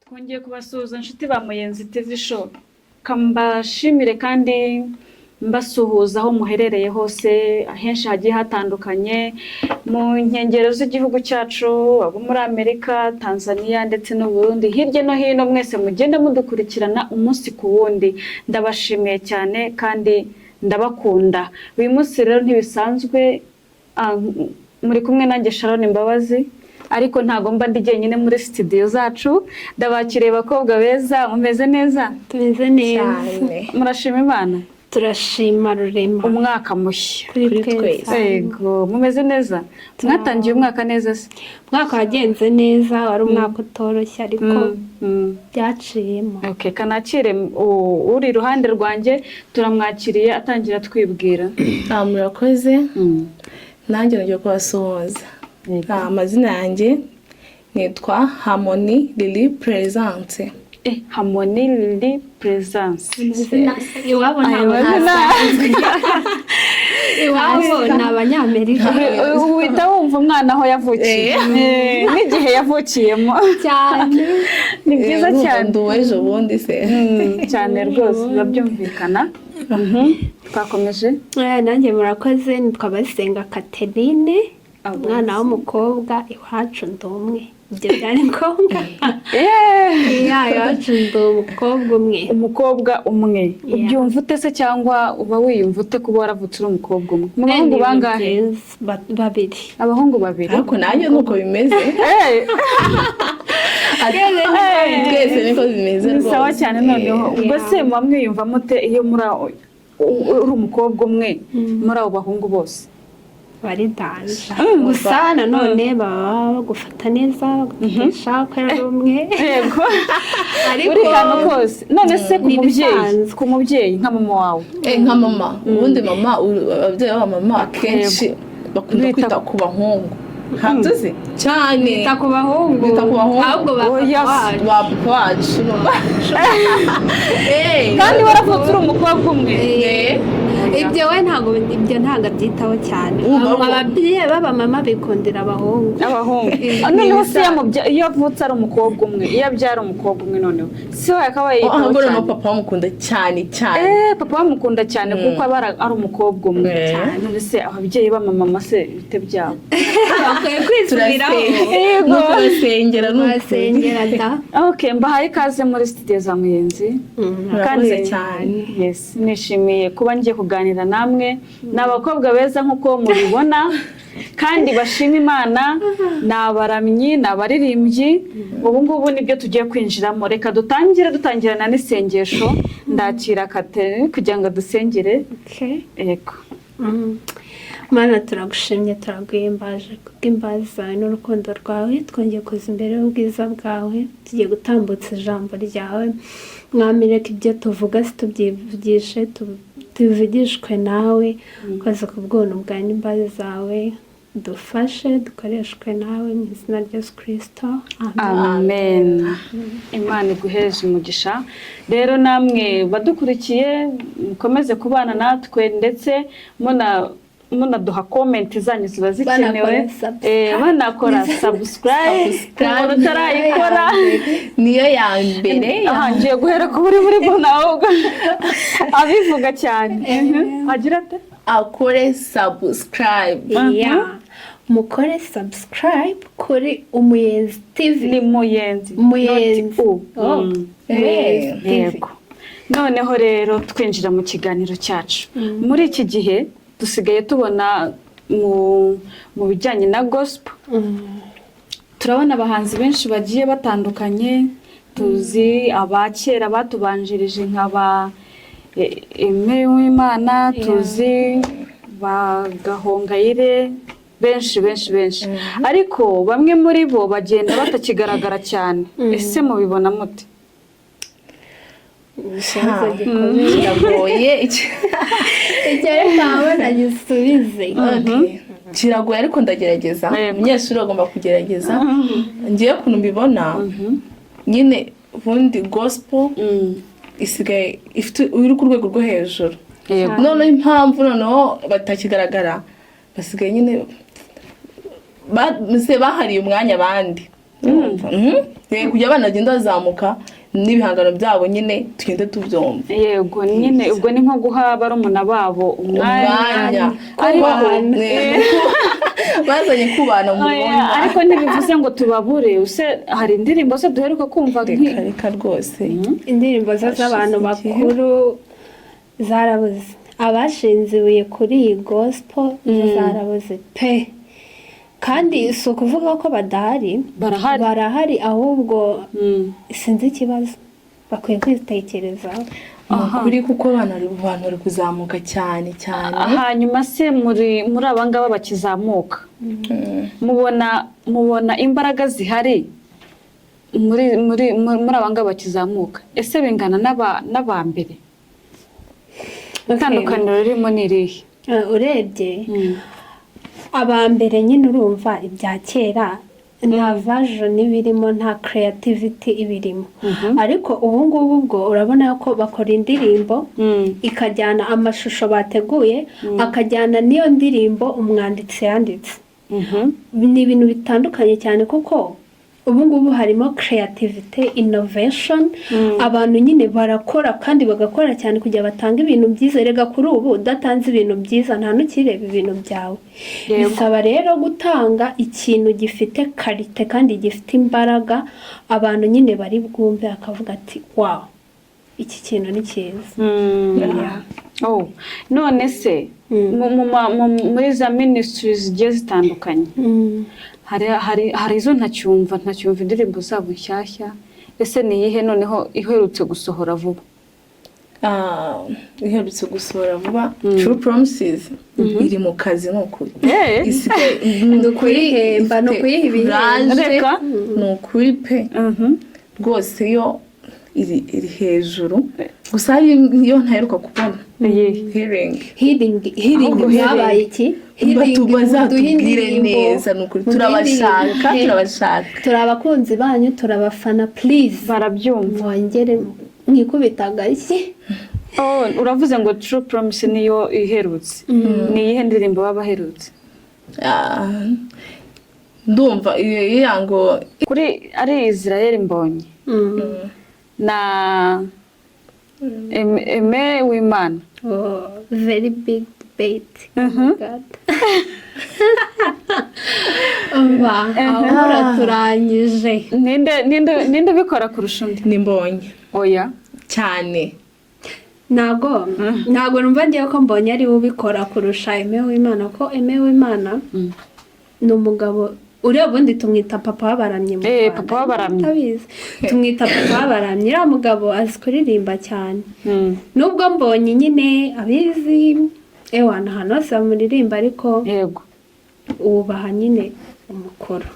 Twongeye kubasuhuza inshuti ba Muyenzi TV show. Kambashimire kandi mbasuhuza aho muherereye hose, ahenshi hagiye hatandukanye mu nkengero z'igihugu cyacu, abo muri Amerika, Tanzania ndetse no Burundi, hirya no hino mwese mugenda mudukurikirana umunsi ku wundi. Ndabashimiye cyane kandi ndabakunda. Uyu munsi rero ntibisanzwe, muri kumwe nanjye Sharon Mbabazi, ariko ntago mba ndi jyenyine muri studio zacu. Ndabakiriye bakobwa beza, mumeze neza? Tumeze neza. Murashima Imana? Turashima Rurema. Umwaka mushya kuri twese. Yego, mumeze neza? Mwatangiye umwaka neza se? Umwaka wagenze neza, wari umwaka utoroshye ariko byaciyemo. Okay, kanakire uri iruhande rwanjye, turamwakiriye atangira twibwira. Murakoze. Nanjye ngiye kubasuhuza. Amazina yanjye nitwa Harmony Lily Presence. Harmony Lily Presence. Iwabo ni Abanyamerika. Uhita wumva umwana aho yavukiye n'igihe yavukiyemo cyane. Ni byiza cyane. Nduwejo bundi se. Cyane rwose babyumvikana. Twakomeje. Nanjye murakoze, nitwa Basenga Catherine. Umwana w'umukobwa iwacu ndumwe. Ibyo byari ngombwa. Iwacu ndumukobwa umwe. Umukobwa umwe. Ubyumva ute se cyangwa uba wiyumva ute kuba waravutse uri umukobwa umwe? Mu bahungu bangahe? Babiri. Abahungu babiri. Ariko nanjye nuko bimeze. Twese niko bimeze rwose. Sawa cyane noneho. Ubwo se mwamwiyumva mute iyo uri umukobwa umwe muri abo bahungu bose? Bari danje. Gusa nanone baba bagufata neza, bagufasha ko ari umwe. Yego. Ariko kose. None se ku mubyeyi nka mama wawe? Nka mama. Ubundi mama, ababyeyi ba mama kenshi bakunda kwita ku bahungu. Hantuzi cyane. Bita ku bahungu. Ahubwo bapfa wacu. Kandi waravutse uri umukobwa umwe. Ibyo we ntago byitaho cyane. Ababyeyi b'abamama bikundira abahungu. Noneho se iyo avutse ari umukobwa umwe, iyo abyara umukobwa umwe noneho si we akabaye yitaho cyane. Ahubwo papa bamukunda cyane. Papa bamukunda cyane kuko aba ari umukobwa umwe cyane. None se ababyeyi b'amama se bite byabo? Bakwiye kwisubiraho. Turasengera da. Okay, mbahaye ikaze muri studio za Muyenzi. Kandi cyane. Yes, nishimiye kuba ngiye kuganira namwe. N'abakobwa beza nkuko mubibona kandi bashima Imana, n'abaramyi, n'abaririmbyi. Ubu ngubu nibyo tugiye kwinjiramo. Reka dutangirana n'isengesho. Ndakira Catherine kugira ngo dusengere. Yego. Mana, turagushimye, turaguhimbaje kubw'imbabazi zawe n'urukundo rwawe. Twongeye kuza imbere y'ubwiza bwawe, tugiye gutambutsa ijambo ryawe. Mwami, reka ibyo tuvuga tubyivugishe, tubivugishwe nawe. Koza ku bw'ubuntu bwawe n'imbabazi zawe, dufashe dukoreshwe nawe mu izina rya Yesu Kristo. Amen. Imana iguheze umugisha. Rero namwe badukurikiye mukomeze kubana natwe, ndetse munaduha comment zanyu ziba zikenewe. Banakora subscribe. Umuntu utarayikora niyo ya mbere. Ngiye guhera ku muri nawe abivuga cyane. Agira ate? Akore subscribe. Mukore subscribe kuri Umuyenzi TV. Ni Muyenzi. Yego. Noneho rero twinjira mu kiganiro cyacu. Muri iki gihe dusigaye tubona mu bijyanye na Gospo. Turabona abahanzi benshi bagiye batandukanye. Tuzi abakera batubanjirije nk'aba Emme Uwimana, tuzi ba Gahongayire, benshi. Ariko bamwe muri bo bagenda batakigaragara cyane. Ese mubibona mute? Kiragoye. Icyo reka abona gisubize. Kiragoye ariko ndagerageza. Umunyeshuri agomba kugerageza. Ngiye kuntu mbibona, nyine ubundi Gospo isigaye iri ku rwego rwo hejuru. Noneho impamvu noneho batakigaragara, basigaye nyine bahariye umwanya abandi kugira abana bagenda bazamuka n'ibihangano byabo nyine tugende tubyumva. Yego nyine ubwo ni nko guha barumuna babo umwanya bazanye kubana mu rugo, ariko ntibivuze ngo tubabure. Hari indirimbo se duheruka kumva reka rwose indirimbo z'abantu bakuru zarabuze, abashinziwe kuri iyi Gospo zarabuze pe. Kandi si ukuvuga ko badahari, barahari ahubwo sinzi ikibazo bakwiye kwitekerezaho. Kuri kuko abantu bari kuzamuka cyane. Hanyuma se muri abangaba bakizamuka mubona imbaraga zihari muri abangaba bakizamuka, ese bingana n'abambere? Itandukaniro ririmo ni irihe? Urebye abambere nyine urumva ibya kera nta version ibirimo, nta creativity ibirimo, ariko ubu ngubu bwo urabona ko bakora indirimbo ikajyana amashusho bateguye akajyana n'iyo ndirimbo umwanditsi yanditse. Ni ibintu bitandukanye cyane kuko ubu ngubu harimo creativity, innovation, abantu nyine barakora kandi bagakora cyane kugira batanga ibintu byiza. Rega kuri ubu udatanze ibintu byiza nta n'ukireba ibintu byawe. Bisaba rero gutanga ikintu gifite karite kandi gifite imbaraga, abantu nyine bari bwumve akavuga ati wow, iki kintu ni cyiza. None se muri za ministries zigiye zitandukanye hari izo ntacyumva indirimbo zabo nshyashya, ese ni iyihe noneho iherutse gusohora vuba? Iherutse gusohora vuba True Promises iri mu kazi n'ukuri, nukuyihemba nukuyiha ibihembo, nukuri pe rwose yo iri hejuru. Gusa iyo ntaheruka kubona healing yabaye iki? Bazatubwire neza nukuri, turabashaka turi abakunzi banyu, turabafana, please barabyumva wongere mwikubitaga iki. Uravuze ngo True Promise niyo iherutse, ni iyihe ndirimbo baba baherutse? Ndumva yango kuri ari Israel Mbonyi na Emme Uwimana. Very big debate. God. Umva ahora turanyije. Ninde bikora kurusha undi? Ni Mbonyi. Oya cyane. Ntago numva ngiye ko Mbonyi ari ubikora kurusha Emme Uwimana, ko Emme Uwimana ni umugabo uriya bundi tumwita papa w'abaramyi mu Rwanda. Papa w'abaramyi tabizi tumwita papa w'abaramyi. Uriya mugabo azi kuririmba cyane. Nubwo Mbonyi nyine abizi ewana hano hose bamuririmba, ariko yego ubaha nyine umukoro.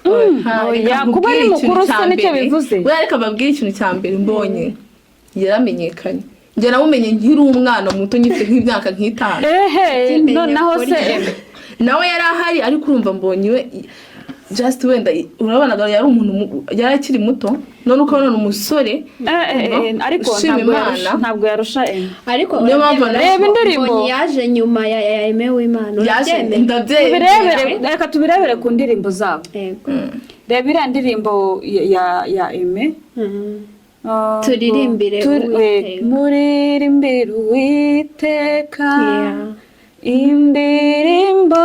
Kuba ari mukuru se nicyo bivuze. Reka babwire ikintu cya mbere, Mbonyi yaramenyekanye. Njye namumenye nkiri umwana muto nyifite nk'imyaka nk'itanu. Noneho se nawe yari ahari, ariko urumva Mbonyi we just wenda urabona yari umuntu yari akiri muto, none uko none umusore ariko ntabwo yarusha Emme. Ariko niyo mpamvu reba indirimbo yaje nyuma ya Emme Uwimana. Reka tubirebere ku ndirimbo zabo. Reba iriya ndirimbo ya Emme, turirimbire muririmbire Uwiteka indirimbo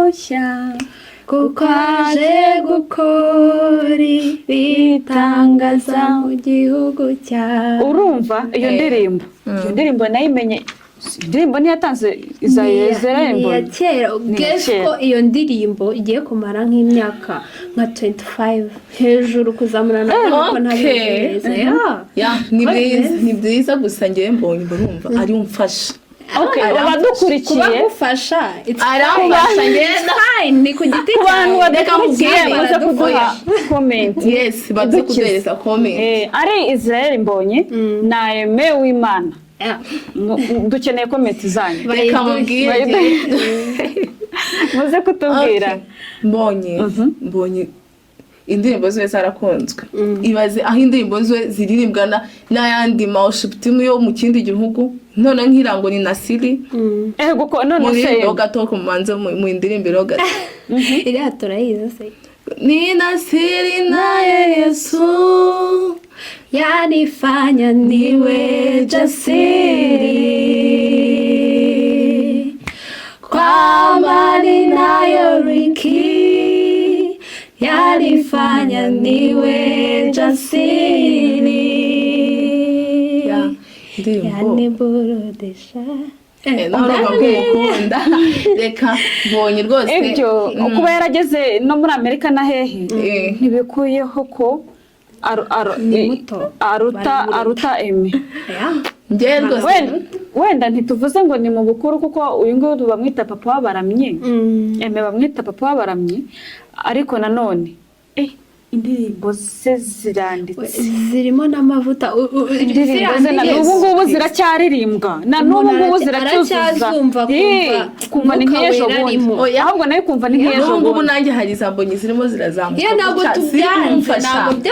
nshya, kuko aje gukora ibitangaza mu gihugu cyawe. Urumva iyo ndirimbo nayimenye. Indirimbo niyatanze Israel Mbonyi ya kera. Gospo iyo ndirimbo igiye kumara nk'imyaka nka 25 hejuru kuzamura nako ntabwo ni byiza gusa ngiye Mbonyi urumva ari umfasha. Abadukurikiye kubafasha arafasha ngenda ni ku giti cy'abantu badakurikiye baza kuduha comment. Yes, baza kuduhereza comment. Ari Israel Mbonyi na Emme Uwimana. Dukeneye comment zanyu. Reka mubwire muze kutubwira. Mbonyi indirimbo ziwe zarakunzwe ibaze aho indirimbo ziwe ziririmbwa n'ayandi worship team yo mu kindi gihugu none nkirango ni Nasiri guko none se gato ko manze mu indirimbo gato iriya turayizi se ni Nasiri naye Yesu yanifanya niwe jasiri kwa amani nayo riki yanifanya niwe jasiri yaniburudisha ntabwo ngukunda reka Mbonyi rwose ibyo kuba yarageze no muri Amerika na hehe ntibikuyeho ko aruta Emme wenda ntituvuze ngo ni mu bukuru kuko uyu nguyu bamwita papa w'abaramyi Emme bamwita papa w'abaramyi ariko nanone indirimbo ze ziranditse zirimo n'amavuta indirimbo ze na ubu ngubu ziracyaririmbwa na n'ubu ngubu ziracyuzuza kumva ni nk'ejo bundi ahubwo nayo kumva ni nk'ejo bundi ubu nanjye hari za Mbonyi zirimo zirazamuka ntabwo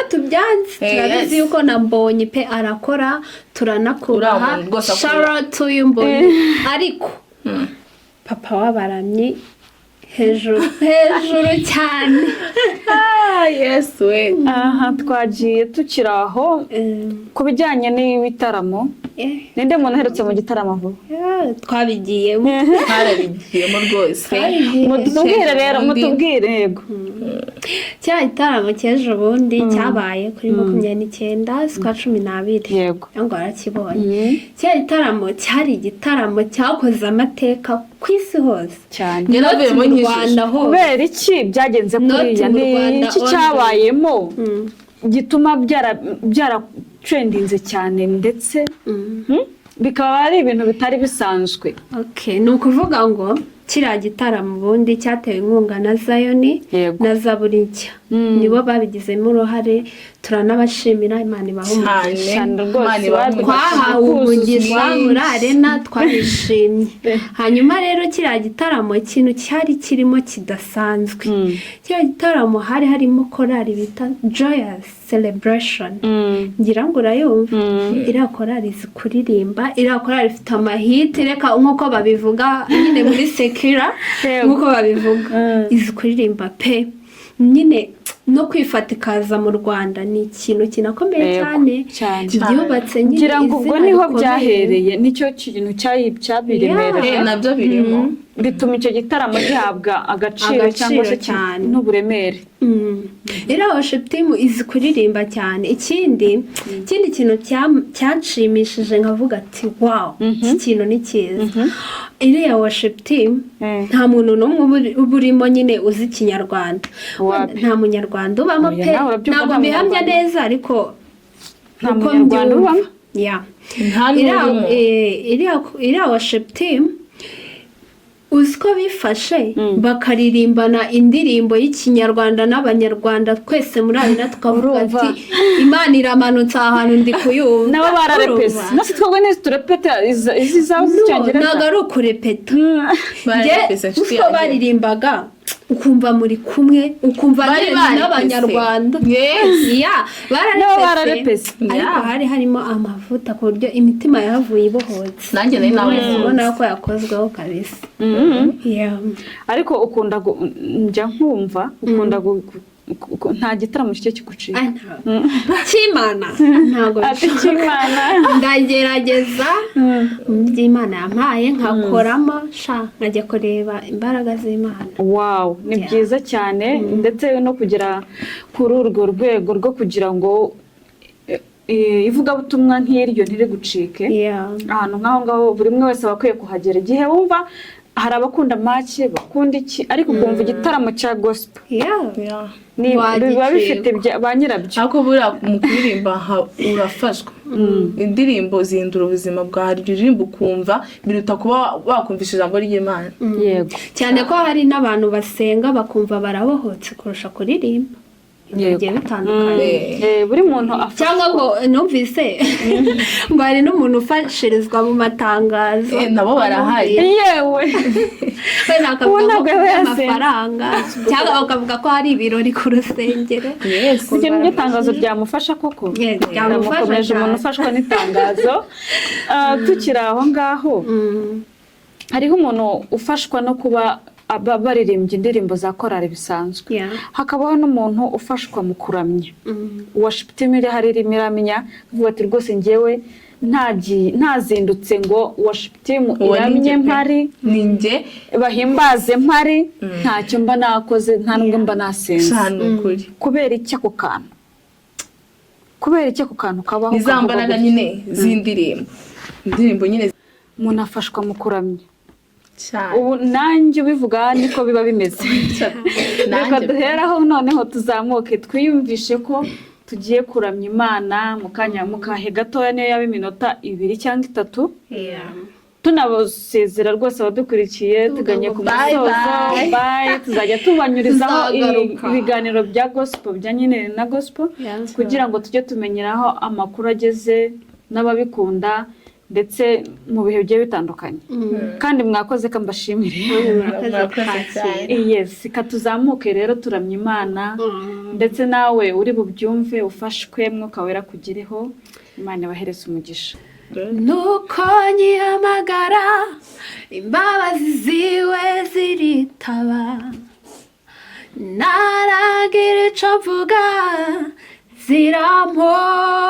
tubyanze turabizi yuko na Mbonyi pe arakora turanakubaha shout to you Mbonyi ariko papa w'abaramyi hejuru cyane yes we aha twagiye tukiraho ku bijyanye n'ibitaramo ninde muntu uherutse mu gitaramo vuba twabigiyemo rwose mutubwire yego cya gitaramo cy'ejo bundi cyabaye kuri 29 z'ukwa 12 yego ngo arakibonye cya gitaramo cyari igitaramo cyakoze amateka ku isi hose cyane mu Rwanda ho kubera iki byagenze kuriya ni iki cyabayemo gituma byara trendinze cyane ndetse bikaba ari ibintu bitari bisanzwe ni ukuvuga ngo kiriya gitaramo ubundi cyatewe inkunga na Zayoni na Zaburi nshya nibo babigizemo uruhare turanabashimira Imana ibaha umugisha twahawe umugisha muri arena twabishimye hanyuma rero kiriya gitaramo ikintu cyari kirimo kidasanzwe kiriya gitaramo hari harimo korali bita Joyous Celebration ngira ngo urayumva iriya korali zikuririmba iriya korali ifite amahiti reka nk'uko babivuga nyine muri sekira nk'uko babivuga izi kuririmba pe nyine no kwifata ikaza mu Rwanda ni ikintu kinakomeye cyane byubatse ngira ngo ubwo niho byahereye nicyo kintu cyabiremereye nabyo birimo bituma icyo gitaramo gihabwa agaciro cyangwa se cyane n'uburemere era worship team izi kuririmba cyane ikindi kintu cyanshimishije nkavuga ati wow iki kintu ni cyiza iriya worship team nta muntu n'umwe uburimo nyine uzi Kinyarwanda nta munyarwanda ubamo pe ntabwo bihamya neza ariko nta munyarwanda ubamo iriya worship team uziko bifashe bakaririmbana indirimbo y'Ikinyarwanda n'abanyarwanda twese muri arena tukavuga ati Imana iramanutse ahantu ndi kuyumva nabo bararepesa nasi twebwe nese turepeta izi zawo z'icyongereza ntabwo ari ukurepeta uko baririmbaga ukumva muri kumwe ukumva n'abanyarwanda bararepesa ariko hari harimo amavuta ku buryo imitima yahavuye ibohotse nanjye nawe ubona ko yakozweho kabisa ariko ukunda njya nkumva ukunda nta gitaramo cyo kiguciye cy'Imana ntabwo cy'Imana ndagerageza by'Imana yampaye nkakoramo nkajya kureba imbaraga z'Imana wow ni byiza cyane ndetse no kugera kuri urwo rwego rwo kugira ngo ivugabutumwa nk'iryo ntirigucike ahantu nk'aho ngaho buri umwe wese bakwiye kuhagera igihe wumva hari abakunda make bakunda iki ariko kumva igitaramo cya gospel biba bifite ba nyirabyo ariko buriya mu kuririmba urafashwa indirimbo zihindura ubuzima bwawe uririmba ukumva biruta kuba wakumvisha ijambo ry'Imana yego cyane ko hari n'abantu basenga bakumva barabohotse kurusha kuririmba bigiye bitandukanye buri muntu cyangwa ngo numvise ngo hari n'umuntu ufashirizwa mu matangazo nabo barahari yewe wenda akavuga ko amafaranga cyangwa bakavuga ko hari ibirori ku rusengero ikintu cy'itangazo ryamufasha koko byamukomeje umuntu ufashwa n'itangazo tukiri aho ngaho hariho umuntu ufashwa no kuba baririmbye indirimbo za korali bisanzwe hakabaho n'umuntu ufashwa mu kuramya worship team harimo iramya avuga ati rwose njyewe ntazindutse ngo worship team iramye mpari ninjye bahimbaze mpari ntacyo mba nakoze nta nubwo mba nasenze kubera iki ako kantu kabaho izambaraga nyine z'indirimbo nyine umuntu afashwa mu kuramya ubu nanjye ubivuga niko biba bimeze reka duheraho noneho tuzamuke twiyumvishe ko tugiye kuramya Imana mu kahe gatoya niyo yaba iminota 2 cyangwa 3 tunabasezera rwose abadukurikiye tuganye ku musozo bye tuzajya tubanyurizaho ibiganiro bya Gospo bya nyine na Gospo kugira ngo tujye tumenyeraho amakuru ageze n'ababikunda ndetse mu bihe bigiye bitandukanye kandi mwakoze kambashimire yes katuzamuke rero turamya Imana ndetse nawe uri bubyumve ufashwe mwuka wera kugireho Imana bahereze umugisha nuko nyihamagara imbabazi ziwe ziritaba naragira icyo mvuga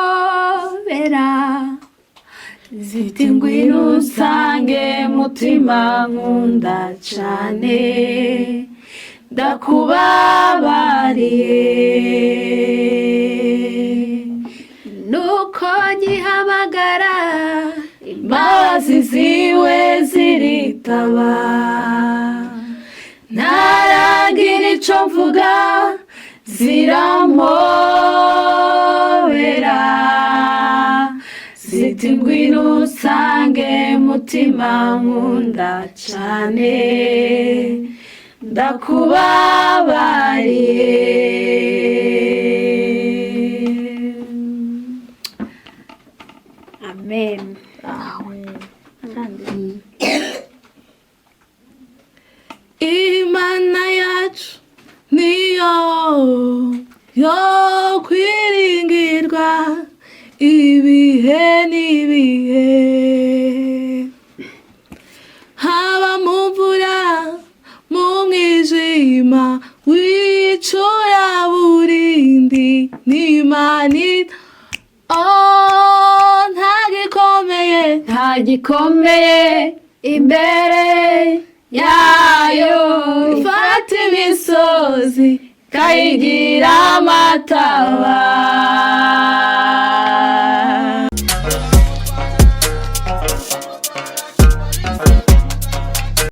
zirampobera ziti ngwino usange mutima nkunda cyane ndakubabariye nuko nyihamagara imbabazi ziwe ziritaba ntaragira icyo mvuga zirampobera ziti ngwino usange mutima nkunda cyane ndakubabariye amen Imana yacu niyo yo kwiringirwa ibihe n'ibihe haba mu mvura mu mwijima w'icuraburindi n'Imana ntagikomeye imbere yayo ifata imisozi kayigira amataba